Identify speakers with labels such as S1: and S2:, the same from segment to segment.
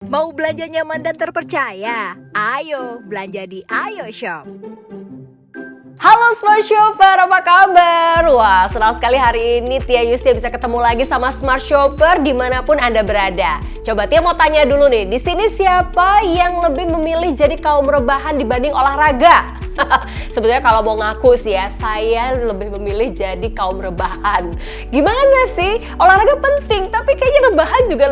S1: Mau belanja nyaman dan terpercaya? Ayo belanja di Ayo Shop.
S2: Halo Smart Shopper, apa kabar? Wah, senang sekali hari ini Tia Yustia bisa ketemu lagi sama Smart Shopper dimanapun Anda berada. Coba Tia mau tanya dulu nih, di sini siapa yang lebih memilih jadi kaum rebahan dibanding olahraga? Sebetulnya kalau mau ngaku sih ya, saya lebih memilih jadi kaum rebahan. Gimana sih? Olahraga penting, tapi kayaknya rebahan juga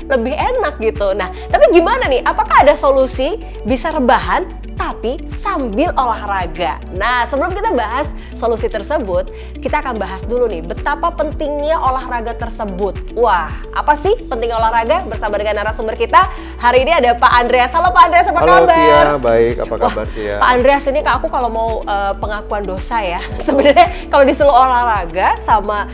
S2: lebih enak gitu. Nah, tapi gimana nih? Apakah ada solusi bisa rebahan tapi sambil olahraga? Nah, sebelum kita bahas solusi tersebut, kita akan bahas dulu nih betapa pentingnya olahraga tersebut. Wah, apa sih pentingnya olahraga? Bersama dengan narasumber kita hari ini ada Pak Andreas. Halo Pak Andreas, apa kabar?
S3: Halo Tia, baik. Apa kabar Tia?
S2: Pak Andreas ini aku kalau mau pengakuan dosa ya, sebenarnya kalau disuruh olahraga sama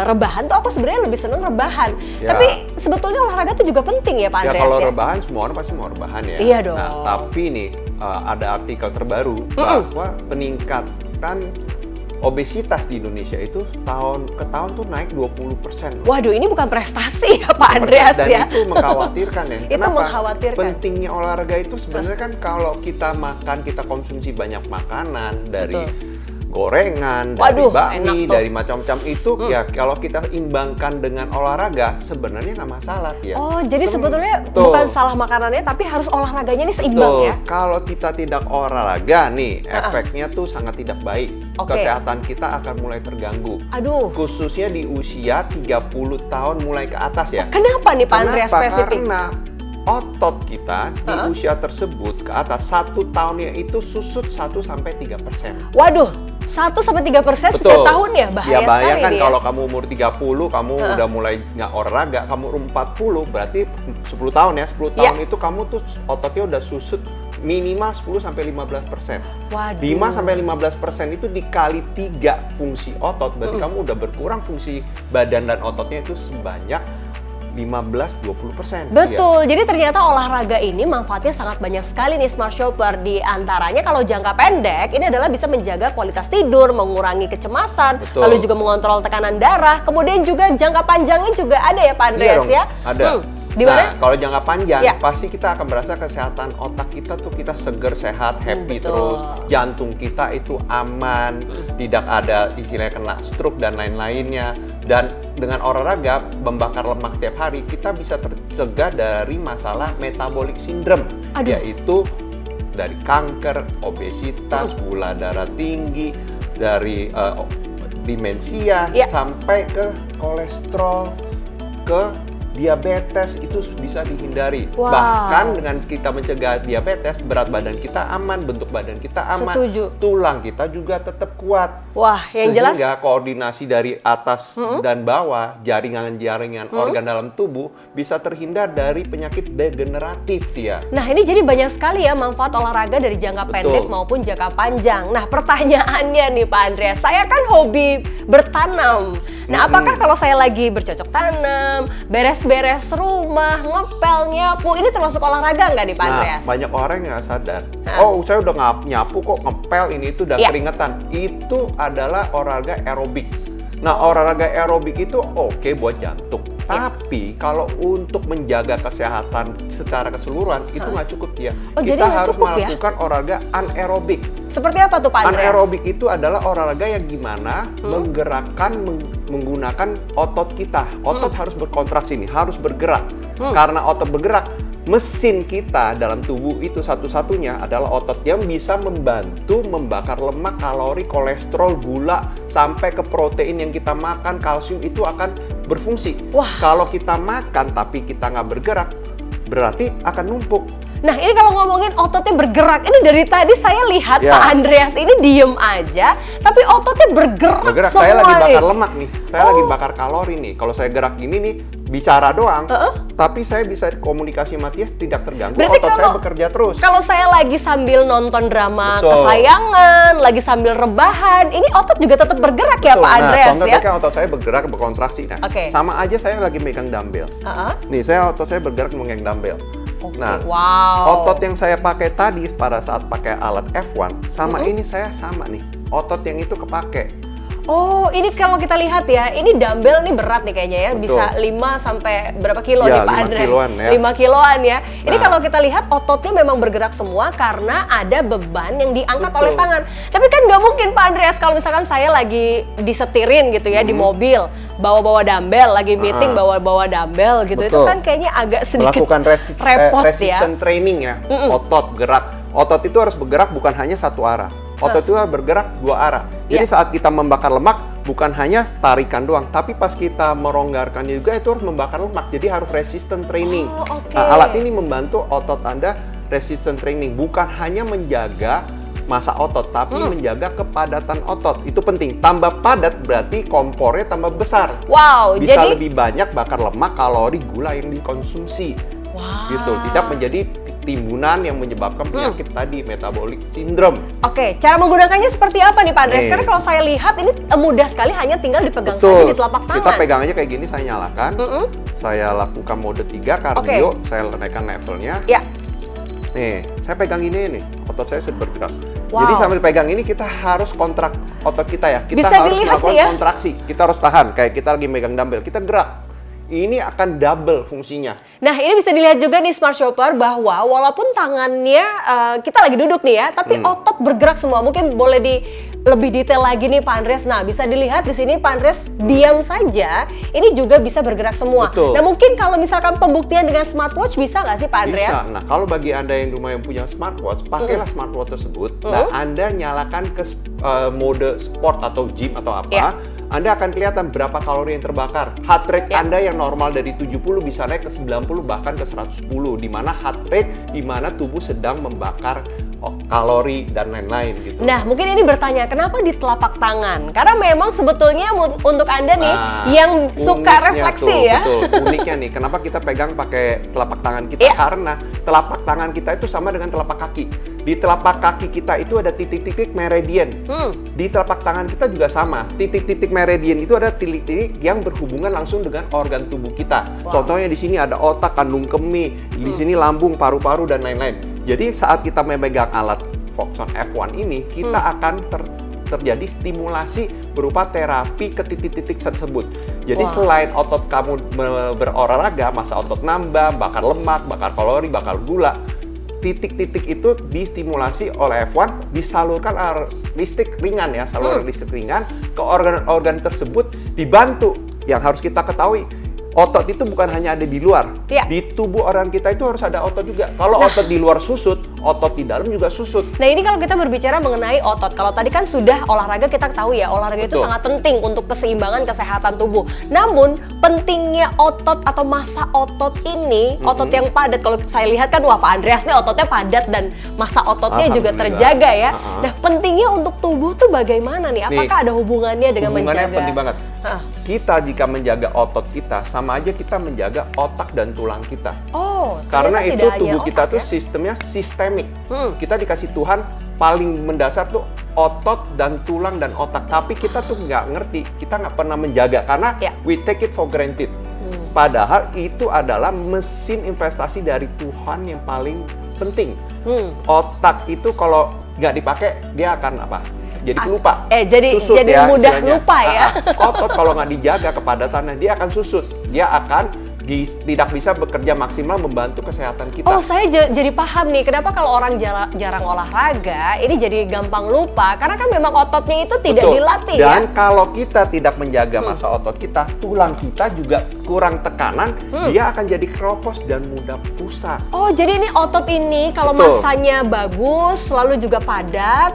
S2: rebahan tuh aku sebenarnya lebih seneng rebahan.
S3: Ya.
S2: Tapi sebetulnya olahraga tuh juga penting ya Pak Andreas
S3: Ya kalau
S2: ya?
S3: rebahan semua orang pasti mau rebahan ya.
S2: Iya dong.
S3: Nah, tapi nih ada artikel terbaru bahwa peningkatan obesitas di Indonesia itu tahun ke tahun tuh naik 20%.
S2: Waduh, ini bukan prestasi ya Pak Andreas
S3: Dan
S2: ya?
S3: itu mengkhawatirkan ya.
S2: Itu mengkhawatirkan.
S3: Pentingnya olahraga itu sebenarnya kan kalau kita makan, kita konsumsi banyak makanan dari gorengan,
S2: Waduh,
S3: dari
S2: enak
S3: bakmi,
S2: tuh.
S3: dari macam-macam itu ya kalau kita imbangkan dengan olahraga sebenarnya nggak masalah ya.
S2: Oh, jadi sebetulnya
S3: Betul.
S2: bukan salah makanannya tapi harus olahraganya ini seimbang
S3: Betul.
S2: ya?
S3: Kalau kita tidak olahraga nih, efeknya tuh sangat tidak baik.
S2: Oke.
S3: Kesehatan kita akan mulai terganggu.
S2: Aduh,
S3: Khususnya di usia 30 tahun mulai ke atas ya.
S2: kenapa nih Pak Andreas
S3: Kenapa?
S2: spesifik?
S3: Karena otot kita di usia tersebut ke atas 1 tahunnya itu susut 1-3%.
S2: Waduh, 1-3% setiap tahun ya? Bahaya
S3: Ya
S2: sekali
S3: bayangkan
S2: nih ya?
S3: kalau kamu umur 30, kamu udah mulai nggak olahraga, kamu umur 40, berarti 10 tahun ya, 10 tahun itu kamu tuh ototnya udah susut minimal 10-15%.
S2: Waduh.
S3: 5-15% itu dikali 3 fungsi otot, berarti kamu udah berkurang fungsi badan dan ototnya itu sebanyak 15-20%.
S2: Betul, jadi ternyata olahraga ini manfaatnya sangat banyak sekali nih Smart Shopper. Di antaranya kalau jangka pendek, ini adalah bisa menjaga kualitas tidur, mengurangi kecemasan,
S3: Betul.
S2: lalu juga mengontrol tekanan darah. Kemudian juga jangka panjangnya juga ada ya Pak Andreas
S3: dong,
S2: ya?
S3: ada.
S2: Di mana?
S3: Nah, kalau jangka panjang,
S2: Ya.
S3: pasti kita akan merasa kesehatan otak kita tuh kita seger, sehat, happy
S2: betul.
S3: terus. Jantung kita itu aman, tidak ada istilahnya kena stroke dan lain-lainnya. Dan dengan olahraga, membakar lemak tiap hari, kita bisa tercegah dari masalah metabolic syndrome.
S2: Aduh.
S3: Yaitu dari kanker, obesitas, gula darah tinggi, dari demensia,
S2: Ya.
S3: sampai ke kolesterol, ke diabetes itu bisa dihindari.
S2: Wow.
S3: Bahkan dengan kita mencegah diabetes, berat badan kita aman, bentuk badan kita aman,
S2: Setuju.
S3: tulang kita juga tetap kuat.
S2: Wah, yang jelas
S3: Sehingga koordinasi dari atas dan bawah, jaringan-jaringan organ dalam tubuh bisa terhindar dari penyakit degeneratif Tia.
S2: Nah, ini jadi banyak sekali ya manfaat olahraga dari jangka pendek maupun jangka panjang. Nah, pertanyaannya nih Pak Andreas, saya kan hobi bertanam. Nah, apakah kalau saya lagi bercocok tanam, beres-beres rumah, ngepel, nyapu, ini termasuk olahraga nggak nih Pak Andreas?
S3: Nah, banyak orang yang nggak sadar. Oh, saya udah nyapu kok, ngepel ini itu dan
S2: Iya.
S3: keringetan. Itu adalah olahraga aerobik. Nah, olahraga aerobik itu oke buat jantung. Tapi kalau untuk menjaga kesehatan secara keseluruhan itu nggak cukup ya.
S2: Oh, jadi
S3: Kita
S2: nggak
S3: harus
S2: cukup ya?
S3: melakukan olahraga anaerobik.
S2: Seperti apa tuh Pak Andreas?
S3: Anaerobik itu adalah olahraga yang gimana menggerakkan menggunakan otot kita. Otot harus berkontraksi nih, harus bergerak. Karena otot bergerak, mesin kita dalam tubuh itu satu-satunya adalah otot yang bisa membantu membakar lemak, kalori, kolesterol, gula, sampai ke protein yang kita makan, kalsium itu akan berfungsi.
S2: Wah.
S3: Kalau kita makan tapi kita nggak bergerak, berarti akan numpuk.
S2: Nah, ini kalau ngomongin ototnya bergerak, ini dari tadi saya lihat
S3: Ya.
S2: Pak Andreas ini diem aja, tapi ototnya bergerak semua
S3: Saya lagi
S2: nih.
S3: bakar lemak nih, saya lagi bakar kalori nih. Kalau saya gerak gini nih, bicara doang, tapi saya bisa komunikasi sama dia tidak terganggu.
S2: Berarti
S3: Otot saya
S2: kalau-
S3: bekerja terus.
S2: Kalau saya lagi sambil nonton drama
S3: Betul.
S2: kesayangan, lagi sambil rebahan, ini otot juga tetap bergerak ya
S3: Betul.
S2: Pak Andreas
S3: contoh
S2: ya?
S3: kan otot saya bergerak, berkontraksi. Nah,
S2: Oke.
S3: sama aja saya lagi megang dumbbell.
S2: Heeh.
S3: Nih, otot saya bergerak memegang dumbbell.
S2: Oke,
S3: Nah,
S2: wow.
S3: otot yang saya pakai tadi pada saat pakai alat F1 sama ini saya sama nih. Otot yang itu kepake.
S2: Oh, ini kalau kita lihat ya, ini dumbbell nih berat nih kayaknya ya,
S3: Betul.
S2: bisa 5 sampai berapa kilo
S3: Ya,
S2: nih Pak
S3: 5
S2: Andres?
S3: kiloan ya.
S2: 5 kiloan ya. Ini
S3: Nah.
S2: kalau kita lihat ototnya memang bergerak semua karena ada beban yang diangkat
S3: Betul.
S2: oleh tangan. Tapi kan nggak mungkin Pak Andreas kalau misalkan saya lagi disetirin gitu ya di mobil, bawa-bawa dumbbell, lagi meeting bawa-bawa dumbbell gitu. Itu
S3: Betul.
S2: kan kayaknya agak sedikit
S3: Melakukan
S2: repot ya.
S3: resistance training ya, otot gerak. Otot itu harus bergerak bukan hanya satu arah. Otot itu harus bergerak dua arah. Jadi
S2: Ya.
S3: saat kita membakar lemak, bukan hanya tarikan doang, tapi pas kita meronggarkan juga itu harus membakar lemak. Jadi harus resistance training.
S2: Oh, oke.
S3: Nah, alat ini membantu otot Anda resistance training, bukan hanya menjaga massa otot, tapi menjaga kepadatan otot. Itu penting. Tambah padat berarti kompornya tambah besar.
S2: Wow,
S3: Bisa
S2: jadi
S3: lebih banyak bakar lemak, kalori, gula yang dikonsumsi.
S2: Wah.
S3: Gitu, tidak menjadi timbunan yang menyebabkan penyakit tadi, metabolic syndrome.
S2: Oke, cara menggunakannya seperti apa nih Pak Andres?
S3: Nih.
S2: Karena kalau saya lihat ini mudah sekali, hanya tinggal dipegang saja
S3: Betul.
S2: di telapak tangan.
S3: Kita pegang aja kayak gini, saya nyalakan. Saya lakukan mode 3 cardio, saya naikkan levelnya.
S2: Ya.
S3: Nih, saya pegang ini nih, otot saya sudah bergerak.
S2: Wow.
S3: Jadi sambil pegang ini kita harus kontrak otot kita ya. Kita
S2: Bisa
S3: harus
S2: dilihat
S3: melakukan
S2: nih ya.
S3: kontraksi. Kita harus tahan, kayak kita lagi megang dumbbell. Kita gerak. Ini akan double fungsinya.
S2: Nah, ini bisa dilihat juga di Smart Shopper bahwa walaupun tangannya kita lagi duduk nih ya, tapi otot bergerak semua. Mungkin boleh lebih detail lagi nih Pak Andres. Nah, bisa dilihat di sini Pak Andres diam saja, ini juga bisa bergerak semua.
S3: Betul.
S2: Nah, mungkin kalau misalkan pembuktian dengan smartwatch bisa nggak sih Pak Andreas?
S3: Bisa. Nah, kalau bagi Anda yang di rumah yang punya smartwatch, pakailah smartwatch tersebut. Nah, Anda nyalakan ke mode sport atau gym atau apa.
S2: Ya.
S3: Anda akan kelihatan berapa kalori yang terbakar. Heart rate
S2: Ya.
S3: Anda yang normal dari 70 bisa naik ke 90 bahkan ke 110, di mana heart rate di mana tubuh sedang membakar kalori dan lain-lain gitu.
S2: Nah, mungkin ini bertanya, kenapa di telapak tangan? Karena memang sebetulnya untuk Anda nih
S3: Nah,
S2: yang suka
S3: uniknya
S2: refleksi
S3: tuh,
S2: ya.
S3: Betul, uniknya nih, kenapa kita pegang pakai telapak tangan kita?
S2: Iya.
S3: Karena telapak tangan kita itu sama dengan telapak kaki. Di telapak kaki kita itu ada titik-titik meridian. Di telapak tangan kita juga sama. Titik-titik meridian itu ada titik-titik yang berhubungan langsung dengan organ tubuh kita.
S2: Wow.
S3: Contohnya di sini ada otak, kandung kemih, di sini lambung, paru-paru dan lain-lain. Jadi saat kita memegang alat Foxon F1 ini, kita akan terjadi stimulasi berupa terapi ke titik-titik tersebut. Jadi
S2: Wah.
S3: selain otot kamu berolahraga, massa otot nambah, bakar lemak, bakar kalori, bakar gula, titik-titik itu distimulasi oleh F1, disalurkan listrik ringan ya, saluran listrik ringan ke organ-organ tersebut, dibantu. Yang harus kita ketahui, otot itu bukan hanya ada di luar.
S2: Iya.
S3: Di tubuh orang kita itu harus ada otot juga. Kalau otot di luar susut, otot di dalam juga susut.
S2: Nah, ini kalau kita berbicara mengenai otot. Kalau tadi kan sudah olahraga, kita tahu ya, olahraga itu
S3: Betul.
S2: sangat penting untuk keseimbangan kesehatan tubuh. Namun, pentingnya otot atau massa otot ini, otot yang padat. Kalau saya lihat kan, wah Pak Andreas nih ototnya padat dan massa ototnya juga
S3: Alhamdulillah.
S2: terjaga ya.
S3: Ha-ha.
S2: Nah, pentingnya untuk tubuh tuh bagaimana nih? Apakah ada hubungannya dengan
S3: Hubungannya
S2: menjaga?
S3: penting banget.
S2: Hah.
S3: Kita jika menjaga otot kita, sama aja kita menjaga otak dan tulang kita.
S2: Oh,
S3: Karena
S2: ternyata
S3: itu
S2: tidak hanya
S3: tubuh kita
S2: otak
S3: tuh
S2: ya.
S3: sistemnya sistemik. Kita dikasih Tuhan paling mendasar tuh otot dan tulang dan otak. Tapi kita tuh nggak ngerti, kita nggak pernah menjaga karena
S2: Ya.
S3: we take it for granted. Padahal itu adalah mesin investasi dari Tuhan yang paling penting. Otak itu kalau nggak dipakai dia akan apa? Jadi pelupa.
S2: Jadi
S3: Susut
S2: jadi
S3: ya,
S2: mudah
S3: istilahnya.
S2: lupa ya.
S3: Otot kalau nggak dijaga kepadatannya dia akan susut. Dia akan tidak bisa bekerja maksimal membantu kesehatan kita.
S2: Oh, saya jadi paham nih, kenapa kalau orang jarang olahraga, ini jadi gampang lupa. Karena kan memang ototnya itu tidak
S3: Betul.
S2: dilatih
S3: Dan
S2: ya.
S3: kalau kita tidak menjaga massa otot kita, tulang kita juga kurang tekanan, dia akan jadi keropos dan mudah rusak.
S2: Oh, jadi ini otot ini kalau
S3: Betul.
S2: massanya bagus, lalu juga padat,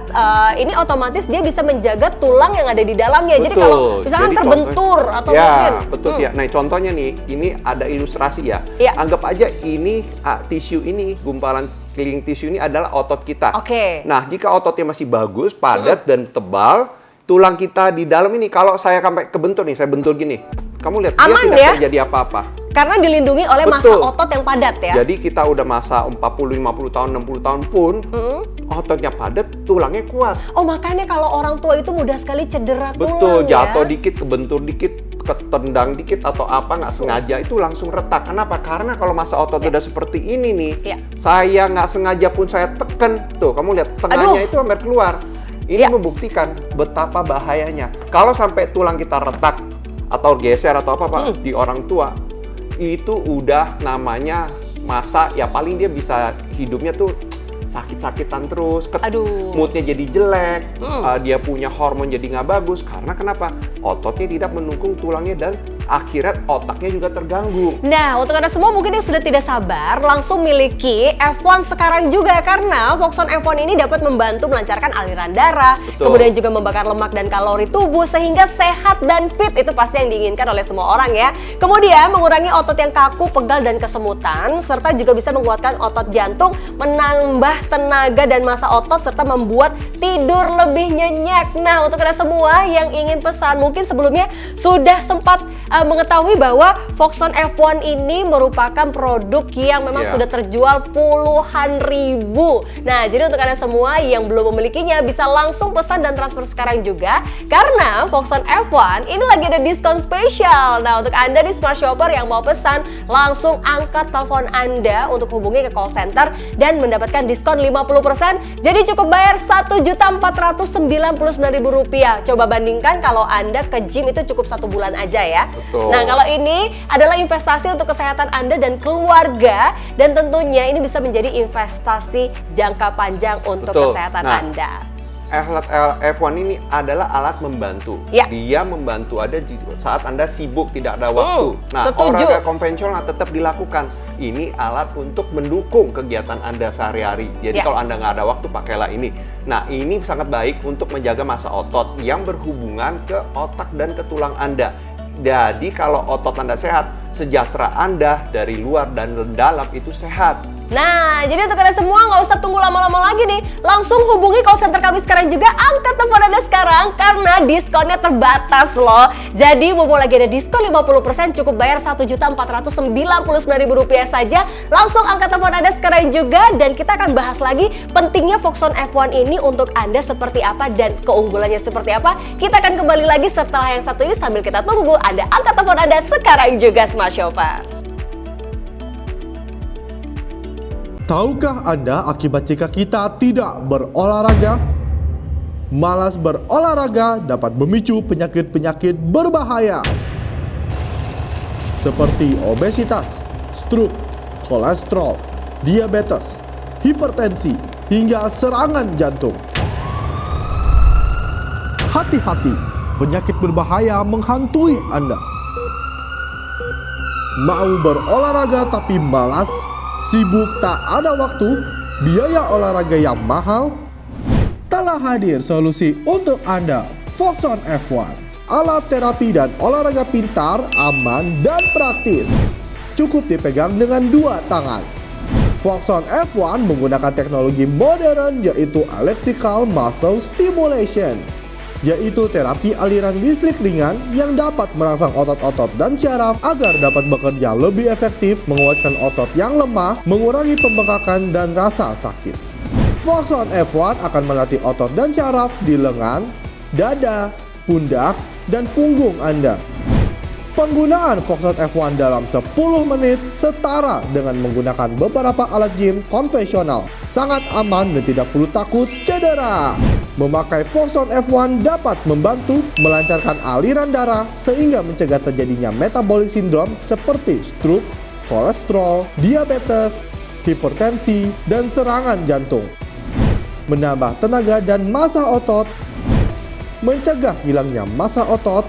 S2: ini otomatis dia bisa menjaga tulang yang ada di dalamnya. Jadi
S3: Betul.
S2: kalau misalkan
S3: Jadi
S2: terbentur atau
S3: ya,
S2: mungkin...
S3: betul ya. Nah, contohnya nih, ini ada ilustrasi ya.
S2: Ya.
S3: Anggap aja ini tisu ini, gumpalan keliling tisu ini adalah otot kita.
S2: Oke.
S3: Nah, jika ototnya masih bagus, padat dan tebal, tulang kita di dalam ini kalau saya sampai kebentur nih, saya bentur gini. Kamu lihat
S2: Aman
S3: dia tidak
S2: ya?
S3: terjadi apa-apa.
S2: Karena dilindungi oleh massa
S3: Betul.
S2: otot yang padat ya.
S3: Jadi kita udah masa 40, 50 tahun, 60 tahun pun ototnya padat, tulangnya kuat.
S2: Oh, makanya kalau orang tua itu mudah sekali cedera
S3: Betul,
S2: tulang ya.
S3: jatuh dikit, kebentur dikit, ketendang dikit atau apa nggak sengaja itu langsung retak. Kenapa? Karena kalau masa otot udah seperti ini nih,
S2: Ya.
S3: saya nggak sengaja pun saya tekan, tuh kamu lihat tengahnya
S2: Aduh.
S3: itu hampir keluar. Ini membuktikan betapa bahayanya. Kalau sampai tulang kita retak atau geser atau apa-apa di orang tua, itu udah namanya masa ya paling dia bisa hidupnya tuh sakit-sakitan terus, moodnya jadi jelek, dia punya hormon jadi nggak bagus. Karena kenapa? Ototnya tidak mendukung tulangnya dan akhirnya otaknya juga terganggu.
S2: Nah, untuk Anda semua mungkin yang sudah tidak sabar langsung miliki F1 sekarang juga, karena Foxon F1 ini dapat membantu melancarkan aliran darah, kemudian juga membakar lemak dan kalori tubuh sehingga sehat dan fit. Itu pasti yang diinginkan oleh semua orang ya. Kemudian mengurangi otot yang kaku, pegal dan kesemutan, serta juga bisa menguatkan otot jantung, menambah tenaga dan massa otot, serta membuat tidur lebih nyenyak. Nah, untuk Anda semua yang ingin pesan, mungkin sebelumnya sudah sempat mengetahui bahwa Foxon F1 ini merupakan produk yang memang sudah terjual puluhan ribu. Nah, jadi untuk Anda semua yang belum memilikinya bisa langsung pesan dan transfer sekarang juga, karena Foxon F1 ini lagi ada diskon spesial. Nah, untuk Anda di Smart Shopper yang mau pesan, langsung angkat telepon Anda untuk hubungi ke call center dan mendapatkan diskon 50%. Jadi cukup bayar Rp1.499.000. Coba bandingkan kalau Anda ke gym itu cukup 1 bulan aja ya. Nah, kalau ini adalah investasi untuk kesehatan Anda dan keluarga, dan tentunya ini bisa menjadi investasi jangka panjang untuk kesehatan Anda.
S3: Alat F1 ini adalah alat membantu. Dia membantu Anda saat Anda sibuk, tidak ada waktu. Nah, olahraga konvensional tetap dilakukan. Ini alat untuk mendukung kegiatan Anda sehari-hari. Jadi kalau Anda nggak ada waktu, pakailah ini. Nah, ini sangat baik untuk menjaga massa otot yang berhubungan ke otak dan ke tulang Anda. Jadi kalau otot Anda sehat, sejahtera Anda dari luar dan dalam itu sehat.
S2: Nah, jadi untuk Anda semua nggak usah tunggu lama-lama lagi nih. Langsung hubungi call center kami sekarang juga, angkat telepon Anda sekarang karena diskonnya terbatas loh. Jadi mumpung lagi ada diskon 50%, cukup bayar Rp1.499.000 saja. Langsung angkat telepon Anda sekarang juga, dan kita akan bahas lagi pentingnya Foxon F1 ini untuk Anda seperti apa dan keunggulannya seperti apa. Kita akan kembali lagi setelah yang satu ini sambil kita tunggu Anda angkat telepon Anda sekarang juga, Smart Shopper.
S4: Tahukah Anda akibat jika kita tidak berolahraga? Malas berolahraga dapat memicu penyakit-penyakit berbahaya seperti obesitas, stroke, kolesterol, diabetes, hipertensi, hingga serangan jantung. Hati-hati, penyakit berbahaya menghantui Anda. Mau berolahraga tapi malas, sibuk tak ada waktu, biaya olahraga yang mahal? Telah hadir solusi untuk Anda, Foxon F1. Alat terapi dan olahraga pintar, aman, dan praktis. Cukup dipegang dengan 2 tangan. Foxon F1 menggunakan teknologi modern yaitu Electrical Muscle Stimulation, yaitu terapi aliran listrik ringan yang dapat merangsang otot-otot dan syaraf agar dapat bekerja lebih efektif, menguatkan otot yang lemah, mengurangi pembengkakan dan rasa sakit. Foxon F1 akan melatih otot dan syaraf di lengan, dada, pundak, dan punggung Anda. Penggunaan Foxon F1 dalam 10 menit setara dengan menggunakan beberapa alat gym konvensional. Sangat aman dan tidak perlu takut cedera. Memakai Foxon F1 dapat membantu melancarkan aliran darah sehingga mencegah terjadinya metabolic syndrome seperti stroke, kolesterol, diabetes, hipertensi, dan serangan jantung. Menambah tenaga dan massa otot, mencegah hilangnya massa otot,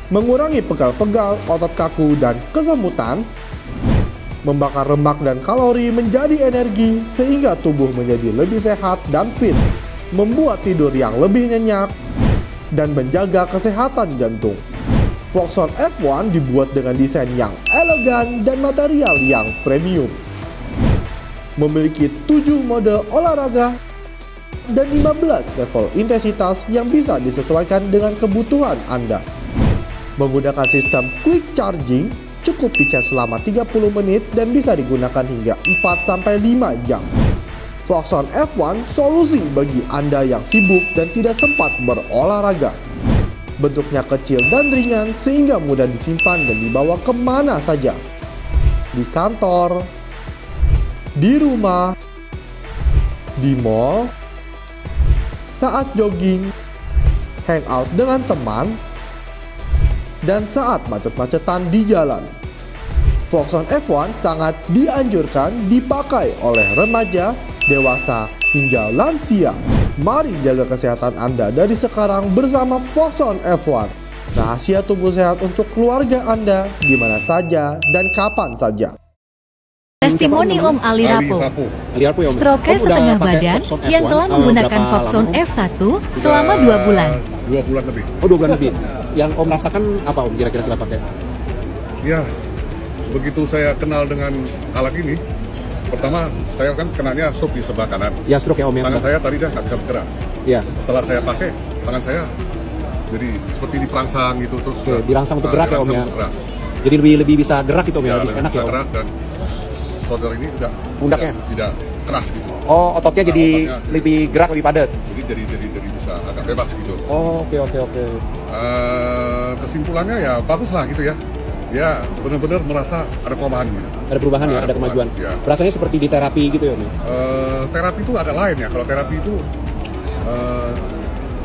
S4: mengurangi pegal-pegal, otot kaku, dan kesemutan, membakar lemak dan kalori menjadi energi sehingga tubuh menjadi lebih sehat dan fit, membuat tidur yang lebih nyenyak, dan menjaga kesehatan jantung. Foxon F1 dibuat dengan desain yang elegan dan material yang premium. Memiliki 7 mode olahraga dan 15 level intensitas yang bisa disesuaikan dengan kebutuhan Anda. Menggunakan sistem quick charging, cukup dicas selama 30 menit dan bisa digunakan hingga 4-5 jam. Foxon F1 solusi bagi Anda yang sibuk dan tidak sempat berolahraga. Bentuknya kecil dan ringan sehingga mudah disimpan dan dibawa kemana saja. Di kantor, di rumah, di mall, saat jogging, hangout dengan teman, dan saat macet-macetan di jalan. Foxon F1 sangat dianjurkan dipakai oleh remaja, dewasa, hingga lansia. Mari jaga kesehatan Anda dari sekarang bersama Foxon F1. Rahasia tubuh sehat untuk keluarga Anda di mana saja dan kapan saja.
S5: Testimoni Om Ali Rapo,
S6: Ali Rapo ya, Om.
S5: stroke
S6: Om udah
S5: setengah
S6: pakai
S5: badan
S6: Foxon
S5: yang
S6: F1,
S5: telah menggunakan
S6: berapa
S5: Foxon
S6: lama, Om?
S5: F1 selama 2 bulan.
S7: 2 bulan lebih.
S6: Oh, 2 bulan lebih. Yang Om rasakan apa, Om, kira-kira setelah pakai?
S7: Ya, begitu saya kenal dengan alat ini, pertama saya kan kenanya stroke di sebelah kanan.
S6: Ya, stroke ya, Om, ya.
S7: Tangan saya tadi dah nggak bisa bergerak.
S6: Ya.
S7: Setelah saya pakai, tangan saya jadi seperti diperangsang gitu terus.
S6: Oke, dirangsang untuk gerak ya, Om,
S7: dirangsang
S6: ya.
S7: untuk gerak.
S6: Jadi lebih bisa gerak gitu, Om, ya. Lebih enak
S7: bisa
S6: ya, Om.
S7: gerak dan shoulder ini
S6: Pundaknya?
S7: tidak keras gitu.
S6: Oh, ototnya jadi
S7: ototnya
S6: lebih gerak, lebih padat.
S7: Jadi bisa agak bebas gitu.
S6: Oh, oke.
S7: Kesimpulannya ya bagus lah gitu ya. Ya benar-benar merasa ada perubahan gitu.
S6: Ada perubahan ya, ada kemajuan.
S7: Ya.
S6: Rasanya seperti di terapi gitu ya, Om.
S7: Terapi itu agak lain ya. Kalau terapi itu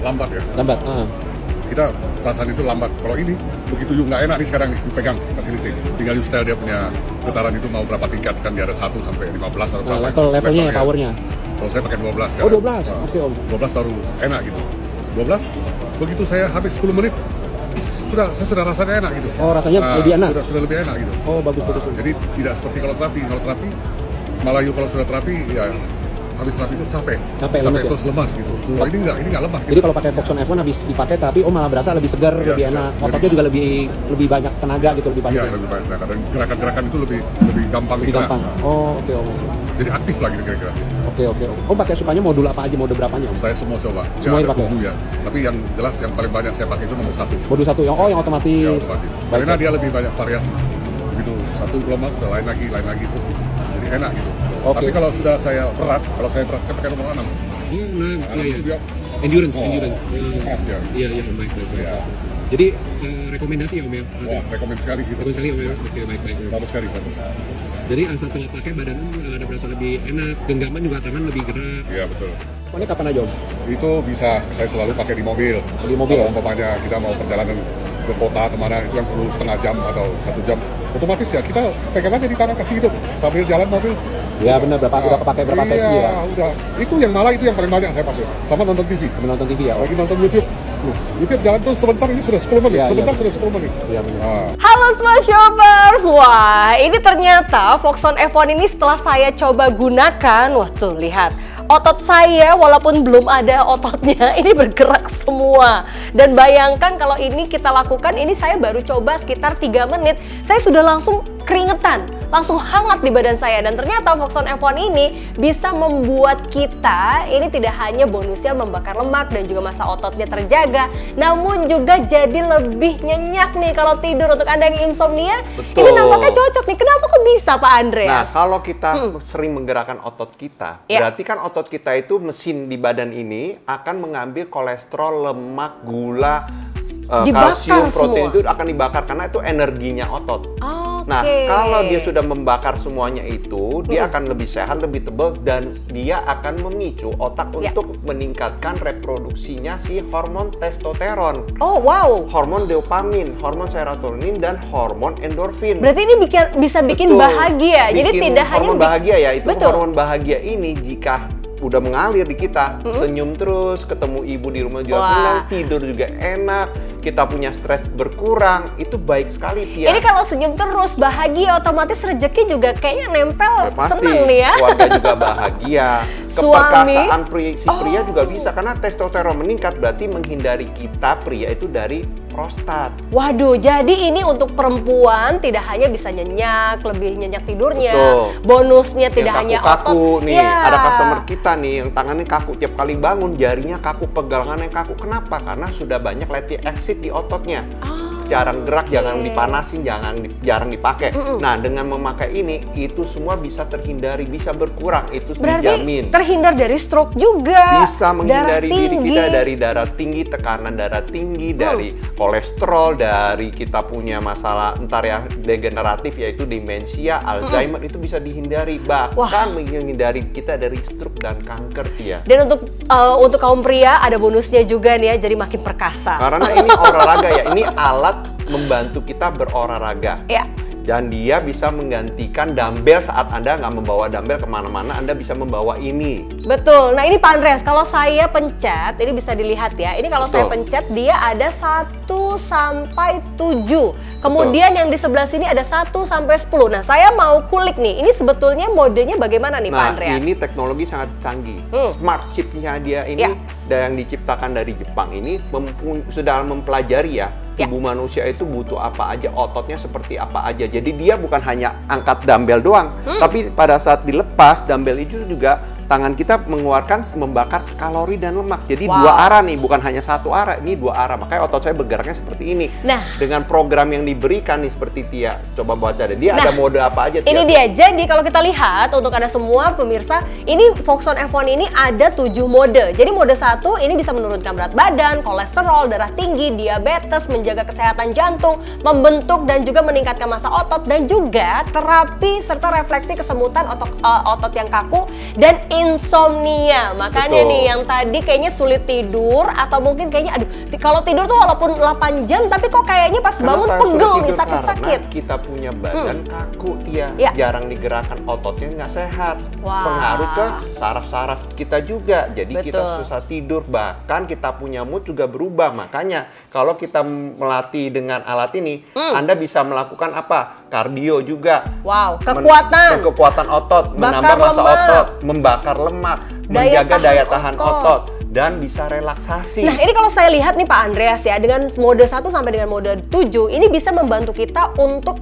S7: lambat ya.
S6: Lambat.
S7: Kita perasaan itu lambat. Kalau ini begitu juga nggak enak nih sekarang nih dipegang facility. Tinggal di style dia punya getaran itu mau berapa tingkat kan dia ada 1 sampai 15 atau berapa.
S6: Levelnya ya, powernya.
S7: Kalau saya pakai 12
S6: Oh,
S7: sekarang.
S6: 12.
S7: Nah,
S6: Oke, Om.
S7: 12 baru enak gitu. 12 begitu saya habis 10 menit saya sudah rasanya enak gitu.
S6: Oh, rasanya lebih enak.
S7: Sudah lebih enak gitu.
S6: Oh, bagus.
S7: Jadi tidak seperti kalau terapi. Kalau terapi malah kalau sudah terapi ya habis terapi itu capek
S6: lemes ya?
S7: terus lemas gitu. Kalau ini nggak lemas gitu.
S6: Jadi kalau pakai Foxon F1 habis dipakai tapi Om malah berasa lebih segar,
S7: Iya,
S6: lebih
S7: segar.
S6: enak. Ototnya juga lebih banyak tenaga gitu, lebih padat.
S7: Iya, lebih banyak tenaga. Dan gerakan-gerakan itu lebih gampang
S6: Lebih
S7: digerak.
S6: gampang. Oh, oke, Om.
S7: Jadi aktif lah gitu kira-kira.
S6: Oke. Om pakai sukanya modul apa aja, mode berapanya, Om?
S7: Saya semua coba.
S6: Semua
S7: ada
S6: dipakai?
S7: 7 ya. Tapi yang jelas yang paling banyak saya pakai itu nomor 1.
S6: Modul 1 yang yang otomatis.
S7: Ya, otomatis. Karena dia lebih banyak variasi. Gitu, 1 gelombang, lain lagi itu. Jadi enak gitu.
S6: Oke.
S7: Tapi kalau sudah saya berat, saya pakai nomor 6. Dia
S6: Endurance.
S7: keras dia.
S6: Iya, baik.
S7: Ya.
S6: Jadi rekomendasi ya, Om ya?
S7: Wah, rekomend sekali gitu.
S6: Bagus sekali, Om ya? Oke, baik.
S7: Bagus sekali, bagus.
S6: Jadi setelah pakai badan Om ada berasa lebih enak, genggaman juga tangan lebih gerak.
S7: Iya, betul.
S6: Ini kapan aja, Om?
S7: Itu bisa saya selalu pakai di mobil.
S6: Di mobil,
S7: Kalau
S6: ya?
S7: umpamanya kita mau perjalanan ke kota kemana itu kan perlu setengah jam atau 1 jam. Otomatis ya kita pegang aja di tangan kasih hidup sambil jalan mobil.
S6: Ya benar, udah kepakai berapa sesi ya?
S7: Udah. Itu yang yang paling banyak saya pakai. Sama nonton TV.
S6: Menonton TV ya?
S7: Lagi nonton YouTube. YouTube jalan tuh sebentar ini sudah 10 menit.
S6: Iya,
S7: Sebentar
S6: iya.
S7: sudah 10 menit.
S6: Iya, benar.
S2: Halo Smart Shoppers, wah ini ternyata Foxon F1 ini setelah saya coba gunakan, wah tuh lihat otot saya walaupun belum ada ototnya ini bergerak semua. Dan bayangkan kalau ini kita lakukan, ini saya baru coba sekitar 3 menit, saya sudah langsung keringetan, langsung hangat di badan saya. Dan ternyata Foxon F1 ini bisa membuat kita ini tidak hanya bonusnya membakar lemak dan juga masa ototnya terjaga, namun juga jadi lebih nyenyak nih kalau tidur. Untuk Anda yang insomnia,
S3: Betul.
S2: ini nampaknya cocok nih. Kenapa kok bisa Pak
S3: Nah,
S2: Andreas?
S3: kalau kita sering menggerakkan otot kita,
S2: Ya.
S3: berarti kan otot kita itu mesin di badan ini akan mengambil kolesterol, lemak, gula,
S2: Dibakar
S3: kalsium, protein
S2: semua.
S3: itu akan dibakar karena itu energinya otot.
S2: Oke.
S3: Nah, kalau dia sudah membakar semuanya itu, dia akan lebih sehat, lebih tebal, dan dia akan memicu otak
S2: Ya.
S3: untuk meningkatkan reproduksinya si hormon testosteron,
S2: Oh wow.
S3: hormon dopamin, hormon serotonin, dan hormon endorfin.
S2: Berarti ini bisa bikin
S3: Betul.
S2: bahagia. Jadi
S3: Bikin
S2: tidak hanya
S3: hormon bahagia ya. Itu
S2: Betul.
S3: hormon bahagia ini jika udah mengalir di kita, senyum terus, ketemu ibu di rumah juga
S2: Wah.
S3: senang, tidur juga enak, kita punya stres berkurang, itu baik sekali Tia.
S2: Ini kalau senyum terus bahagia, otomatis rezeki juga kayaknya nempel.
S3: Ya, pasti.
S2: Seneng nih ya.
S3: Keluarga juga bahagia.
S2: Suami.
S3: Keperkasaan pria juga bisa karena testosteron meningkat, berarti menghindari kita pria itu dari prostat.
S2: Waduh, jadi ini untuk perempuan tidak hanya bisa nyenyak, lebih nyenyak tidurnya,
S3: Betul.
S2: bonusnya tidak
S3: Yang
S2: hanya
S3: kaku-kaku
S2: otot.
S3: nih,
S2: Ya.
S3: ada customer kita nih yang tangannya kaku tiap kali bangun, jarinya kaku, pegangannya kaku. Kenapa? Karena sudah banyak lactic acid di ototnya. jarang gerak, jangan dipanasin, jarang dipakai. Nah, dengan memakai ini, itu semua bisa terhindari, bisa berkurang, itu dijamin.
S2: Berarti terhindar dari stroke juga.
S3: Bisa menghindari
S2: darah
S3: diri
S2: tinggi.
S3: kita dari darah tinggi, tekanan darah tinggi, dari kolesterol, dari kita punya masalah entar ya degeneratif yaitu demensia, Alzheimer, itu bisa dihindari, bahkan menghindari kita dari stroke dan kanker ya.
S2: Dan untuk kaum pria ada bonusnya juga nih ya, jadi makin perkasa.
S3: Karena ini olahraga ya, ini alat membantu kita berolahraga.
S2: Ya.
S3: Dan dia bisa menggantikan dumbbell saat Anda nggak membawa dumbbell kemana-mana, Anda bisa membawa ini.
S2: Betul. Nah ini Pak Andreas, kalau saya pencet, ini bisa dilihat ya. Ini kalau saya pencet, dia ada 1 sampai 7. Kemudian yang di sebelah sini ada 1 sampai 10. Nah saya mau kulik nih, ini sebetulnya modenya bagaimana nih Pak Andreas?
S3: Nah ini teknologi sangat canggih. Smart chipnya dia ini, yang diciptakan dari Jepang ini sudah mempelajari ya. Tubuh manusia itu butuh apa aja, ototnya seperti apa aja. Jadi dia bukan hanya angkat dumbbell doang, tapi pada saat dilepas dumbbell itu juga tangan kita membakar kalori dan lemak. Jadi dua arah nih, bukan hanya satu arah, ini dua arah. Makanya otot saya bergeraknya seperti ini. Nah, dengan program yang diberikan nih seperti Tia, coba baca deh. Dia ada mode apa aja? Tia?
S2: Ini dia. Jadi kalau kita lihat untuk Anda semua pemirsa, ini Foxon F1 ini ada 7 mode. Jadi mode 1 ini bisa menurunkan berat badan, kolesterol, darah tinggi, diabetes, menjaga kesehatan jantung, membentuk dan juga meningkatkan massa otot, dan juga terapi serta refleksi kesemutan otot yang kaku dan insomnia. Makanya nih yang tadi kayaknya sulit tidur atau mungkin kayaknya aduh kalau tidur tuh walaupun 8 jam tapi kok kayaknya pas bangun pegel nih, sakit-sakit.
S3: Karena kita punya badan kaku, jarang digerakkan, ototnya nggak sehat. Pengaruh ke saraf-saraf kita juga. Jadi kita susah tidur, bahkan kita punya mood juga berubah. Makanya kalau kita melatih dengan alat ini, Anda bisa melakukan apa? Kardio juga. Kekuatan otot, menambah massa otot, membakar lemak, menjaga daya tahan otot, dan bisa relaksasi.
S2: Nah ini kalau saya lihat nih Pak Andreas ya, dengan mode 1 sampai dengan mode 7 ini bisa membantu kita untuk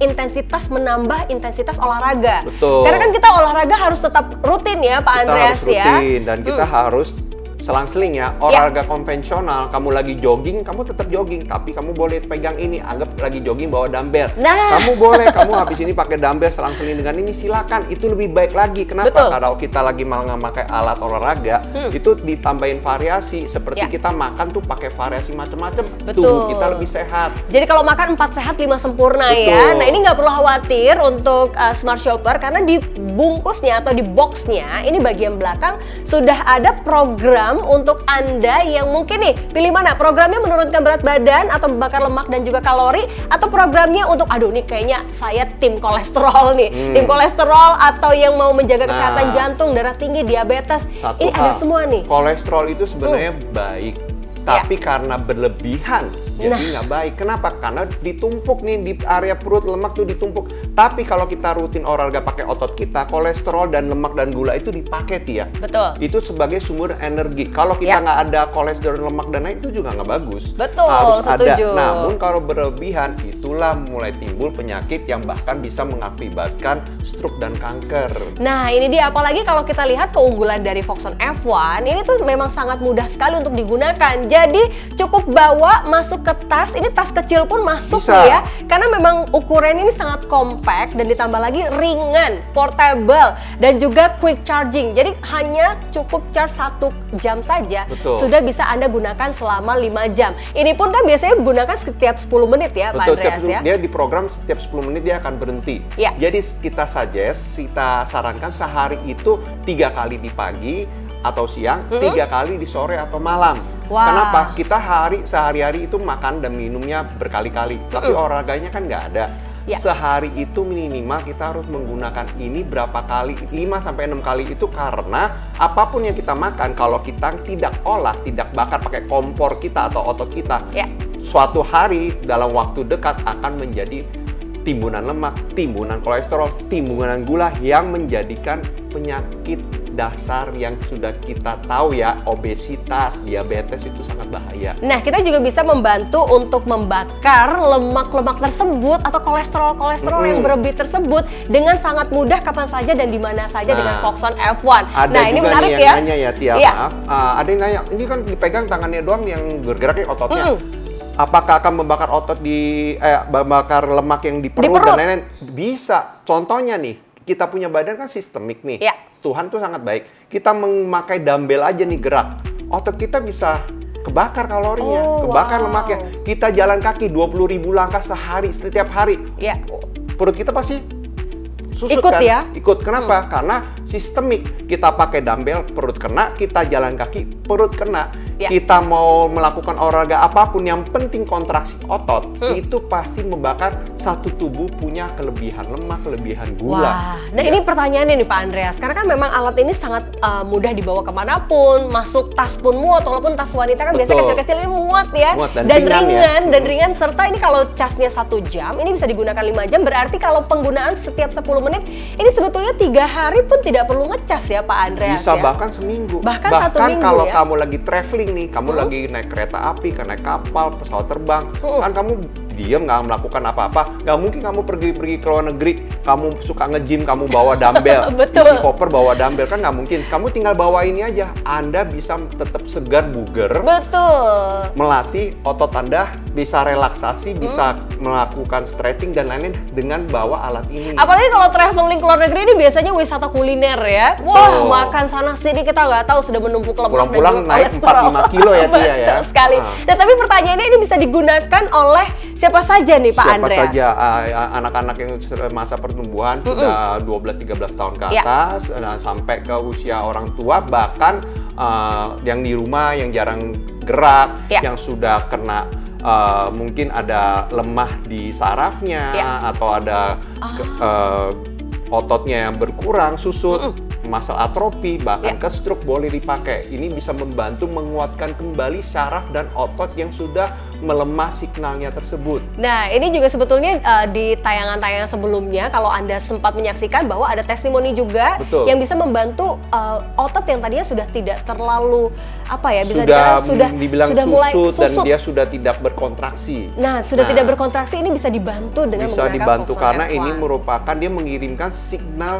S2: menambah intensitas olahraga.
S3: Betul.
S2: Karena kan kita olahraga harus tetap rutin ya Pak Andreas
S3: ya.
S2: Kita harus rutin
S3: dan kita harus selang-seling ya. Olahraga konvensional, kamu lagi jogging, kamu tetap jogging, tapi kamu boleh pegang ini, anggap lagi jogging bawa dumbbell. Kamu boleh, kamu habis ini pakai dumbbell selang-seling dengan ini, silakan. Itu lebih baik lagi. Kenapa? Kalau kita lagi malah memakai alat olahraga, itu ditambahin variasi. Seperti kita makan tuh pakai variasi macam-macam. Tubuh kita lebih sehat.
S2: Jadi kalau makan 4 sehat 5 sempurna ya. Nah ini nggak perlu khawatir untuk Smart Shopper, karena di bungkusnya atau di boxnya, ini bagian belakang sudah ada program untuk Anda yang mungkin nih pilih mana, programnya menurunkan berat badan atau membakar lemak dan juga kalori, atau programnya untuk aduh nih kayaknya saya tim kolesterol nih, tim kolesterol atau yang mau menjaga kesehatan jantung, darah tinggi, diabetes. Ini ada semua nih.
S3: Kolesterol itu sebenarnya baik, tapi karena berlebihan jadi nggak baik. Kenapa? Karena ditumpuk nih di area perut, lemak tuh ditumpuk. Tapi kalau kita rutin olahraga pakai otot kita, kolesterol dan lemak dan gula itu dipakai ya.
S2: Betul.
S3: Itu sebagai sumber energi. Kalau kita nggak ada kolesterol, lemak dan lain, itu juga nggak bagus.
S2: Betul.
S3: Harus
S2: setuju.
S3: ada. Namun kalau berlebihan, itulah mulai timbul penyakit yang bahkan bisa mengakibatkan stroke dan kanker.
S2: Nah ini dia, apalagi kalau kita lihat keunggulan dari Foxon F1 ini tuh memang sangat mudah sekali untuk digunakan. Jadi cukup bawa masuk ke tas, ini tas kecil pun masuk nih ya, karena memang ukuran ini sangat compact dan ditambah lagi ringan, portable, dan juga quick charging. Jadi hanya cukup charge 1 jam saja, sudah bisa Anda gunakan selama 5 jam. Ini pun kan biasanya digunakan setiap 10 menit ya Pak Andreas ya.
S3: Dia di program setiap 10 menit dia akan berhenti. Jadi kita sarankan sehari itu 3 kali di pagi atau siang, 3 kali di sore atau malam. Kenapa? Kita sehari-hari itu makan dan minumnya berkali-kali, tapi olahraganya kan nggak ada. Sehari itu minimal kita harus menggunakan ini berapa kali, 5-6 kali itu, karena apapun yang kita makan, kalau kita tidak olah, tidak bakar pakai kompor kita atau otot kita, suatu hari dalam waktu dekat akan menjadi timbunan lemak, timbunan kolesterol, timbunan gula yang menjadikan penyakit dasar yang sudah kita tahu ya, obesitas, diabetes itu sangat bahaya.
S2: Nah, kita juga bisa membantu untuk membakar lemak-lemak tersebut atau kolesterol yang berlebih tersebut dengan sangat mudah kapan saja dan di mana saja dengan Foxon F1.
S3: Ada
S2: ini
S3: juga
S2: menarik
S3: nih yang nanya ya, Tia, maaf. Ada yang nanya, ini kan dipegang tangannya doang yang bergeraknya ototnya. Apakah akan membakar otot membakar lemak yang di perut,
S2: perut.
S3: dan lain-lain? Bisa. Contohnya nih, kita punya badan kan sistemik nih.
S2: Ya.
S3: Tuhan tuh sangat baik. Kita memakai dumbbell aja nih gerak. Otot kita bisa kebakar kalorinya,
S2: Oh,
S3: kebakar
S2: wow.
S3: lemaknya. Kita jalan kaki 20.000 langkah sehari setiap hari.
S2: Ya.
S3: Perut kita pasti susut
S2: Ikut
S3: kan?
S2: ya?
S3: Ikut. Kenapa? Karena sistemik. Kita pakai dumbbell, perut kena. Kita jalan kaki, perut kena.
S2: Ya.
S3: Kita mau melakukan olahraga apapun, yang penting kontraksi otot, itu pasti membakar satu tubuh punya kelebihan lemak, kelebihan gula.
S2: Wah, nah ini pertanyaannya nih Pak Andreas, karena kan memang alat ini sangat mudah dibawa kemanapun, masuk tas pun muat, walaupun tas wanita kan biasanya
S3: Betul.
S2: kecil-kecil ini muat ya,
S3: Muat dan ringan ya.
S2: dan ringan, serta ini kalau casnya 1 jam, ini bisa digunakan 5 jam, berarti kalau penggunaan setiap 10 menit, ini sebetulnya 3 hari pun tidak perlu ngecas ya Pak Andreas
S3: Bisa
S2: ya?
S3: bahkan seminggu.
S2: Bahkan 1 minggu
S3: kalau
S2: ya?
S3: kamu lagi traveling nih, kamu lagi naik kereta api, naik kapal, pesawat terbang, kan kamu diam nggak melakukan apa-apa. Nggak mungkin kamu pergi ke luar negeri, kamu suka nge-gym, kamu bawa dumbbell,
S2: Betul.
S3: isi koper bawa dumbbell, kan nggak mungkin. Kamu tinggal bawa ini aja, Anda bisa tetap segar bugar,
S2: Betul.
S3: melatih otot Anda, bisa relaksasi, bisa melakukan stretching dan lain-lain dengan bawa alat ini.
S2: Apalagi kalau traveling ke luar negeri ini biasanya wisata kuliner ya. Wah,
S3: Betul.
S2: makan sana sini kita nggak tahu sudah menumpuk lemak dan
S3: Pulang-pulang
S2: juga
S3: naik
S2: kolesterol.
S3: 4-5 kilo ya, Tia, ya.
S2: Betul sekali.
S3: Ah.
S2: Nah, tapi pertanyaannya ini bisa digunakan oleh siapa saja nih Pak
S3: Siapa
S2: Andreas?
S3: saja, anak-anak yang masa pertumbuhan sudah 12-13 tahun ke
S2: Ya.
S3: atas, sampai ke usia orang tua, bahkan yang di rumah yang jarang gerak,
S2: Ya.
S3: yang sudah kena mungkin ada lemah di sarafnya,
S2: Ya.
S3: atau ada ototnya yang berkurang, susut, masal atrofi, bahkan ke stroke boleh dipakai. Ini bisa membantu menguatkan kembali saraf dan otot yang sudah melemah signalnya tersebut.
S2: Nah, ini juga sebetulnya di tayangan-tayangan sebelumnya kalau Anda sempat menyaksikan bahwa ada testimoni juga
S3: Betul.
S2: yang bisa membantu otot yang tadinya sudah tidak terlalu bisa
S3: dibilang
S2: sudah mulai
S3: susut dan
S2: susut.
S3: dia sudah tidak berkontraksi.
S2: Nah, sudah
S3: Nah,
S2: tidak berkontraksi ini bisa dibantu dengan
S3: bisa
S2: menggunakan
S3: dibantu
S2: Foxon
S3: karena
S2: F1.
S3: ini merupakan dia mengirimkan signal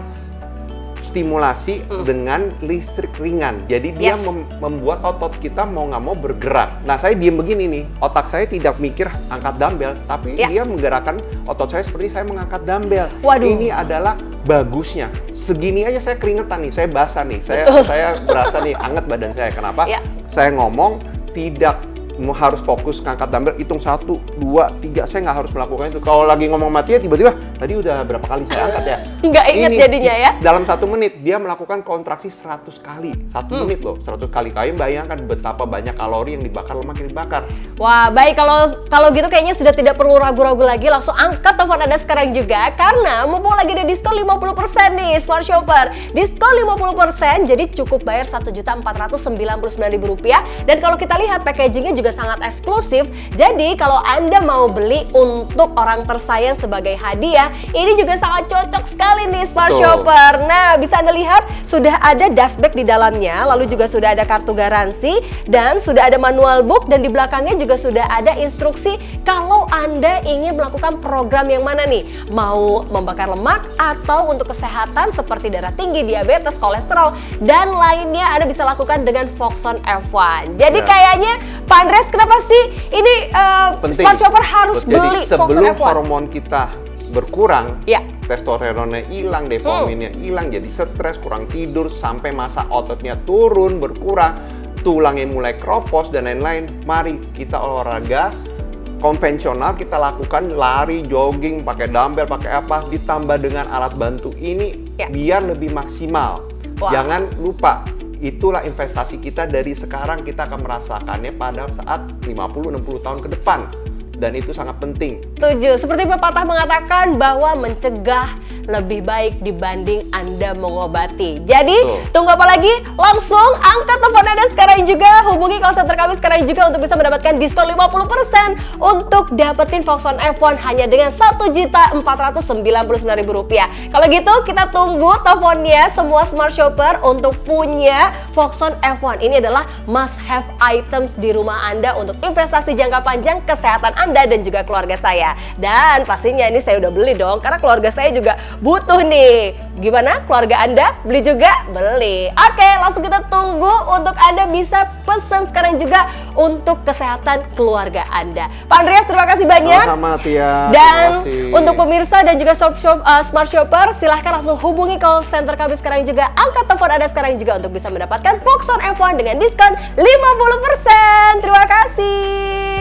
S3: stimulasi dengan listrik ringan. Jadi dia
S2: Yes.
S3: membuat otot kita mau nggak mau bergerak. Nah, saya diem begini nih, otak saya tidak mikir angkat dumbbell, tapi
S2: Ya.
S3: dia menggerakkan otot saya seperti saya mengangkat dumbbell.
S2: Waduh.
S3: Ini adalah bagusnya. Segini aja saya keringetan nih, saya basah nih, saya berasa nih anget badan saya. Kenapa?
S2: Ya.
S3: Saya ngomong tidak harus fokus ngangkat dumbbell, hitung 1, 2, 3, saya nggak harus melakukan itu. Kalau lagi ngomong mati ya tiba-tiba, tadi udah berapa kali saya angkat ya?
S2: Nggak inget jadinya ya?
S3: Dalam 1 menit, dia melakukan kontraksi 100 kali. 1 menit loh, 100 kali. Kalian bayangkan betapa banyak kalori yang dibakar, lemak yang dibakar.
S2: Wah, baik, kalau gitu kayaknya sudah tidak perlu ragu-ragu lagi, langsung angkat telepon Anda sekarang juga karena mumpung lagi ada diskon 50% nih Smart Shopper. Diskon 50%, jadi cukup bayar Rp1.499.000 dan kalau kita lihat packagingnya juga sangat eksklusif. Jadi kalau Anda mau beli untuk orang tersayang sebagai hadiah, ini juga sangat cocok sekali nih Smart
S3: Betul.
S2: Shopper. Nah, bisa Anda lihat sudah ada dashback di dalamnya, lalu juga sudah ada kartu garansi dan sudah ada manual book dan di belakangnya juga sudah ada instruksi kalau Anda ingin melakukan program yang mana nih, mau membakar lemak atau untuk kesehatan seperti darah tinggi, diabetes, kolesterol dan lainnya Anda bisa lakukan dengan Foxon F1. Jadi
S3: Ya.
S2: kayaknya Pak Andreas, kenapa sih ini
S3: Penting.
S2: Smart Shopper harus
S3: Jadi,
S2: beli Foxon
S3: sebelum
S2: F1?
S3: hormon kita berkurang,
S2: Ya.
S3: testosteronnya hilang, dopaminnya hilang, jadi stres, kurang tidur, sampai masa ototnya turun, berkurang, tulangnya mulai keropos dan lain-lain. Mari kita olahraga konvensional, kita lakukan lari, jogging, pakai dumbbell, pakai apa, ditambah dengan alat bantu ini
S2: Ya.
S3: biar lebih maksimal.
S2: Wah.
S3: Jangan lupa, itulah investasi kita dari sekarang, kita akan merasakannya pada saat 50-60 tahun ke depan. Dan itu sangat penting.
S2: Setuju, seperti pepatah mengatakan bahwa mencegah lebih baik dibanding Anda mengobati. Jadi,
S3: Betul.
S2: tunggu apa lagi? Langsung angkat telepon Anda sekarang juga, hubungi call center kami sekarang juga untuk bisa mendapatkan diskon 50% untuk dapetin Foxon F1 hanya dengan Rp1.499.000. Kalau gitu, kita tunggu teleponnya semua Smart Shopper untuk punya Foxon F1. Ini adalah must have items di rumah Anda untuk investasi jangka panjang kesehatan Anda dan juga keluarga saya. Dan pastinya ini saya udah beli dong, karena keluarga saya juga butuh nih. Gimana keluarga Anda? Beli juga? Beli. Oke, langsung kita tunggu untuk Anda bisa pesan sekarang juga untuk kesehatan keluarga Anda. Pak Andreas, terima kasih banyak.
S3: Sama-sama Tia.
S2: Dan
S3: Terima kasih.
S2: untuk pemirsa dan juga Smart Shopper, silahkan langsung hubungi call center kami sekarang juga. Angkat telepon Anda sekarang juga untuk bisa mendapatkan Foxon F1 dengan diskon 50%. Terima kasih.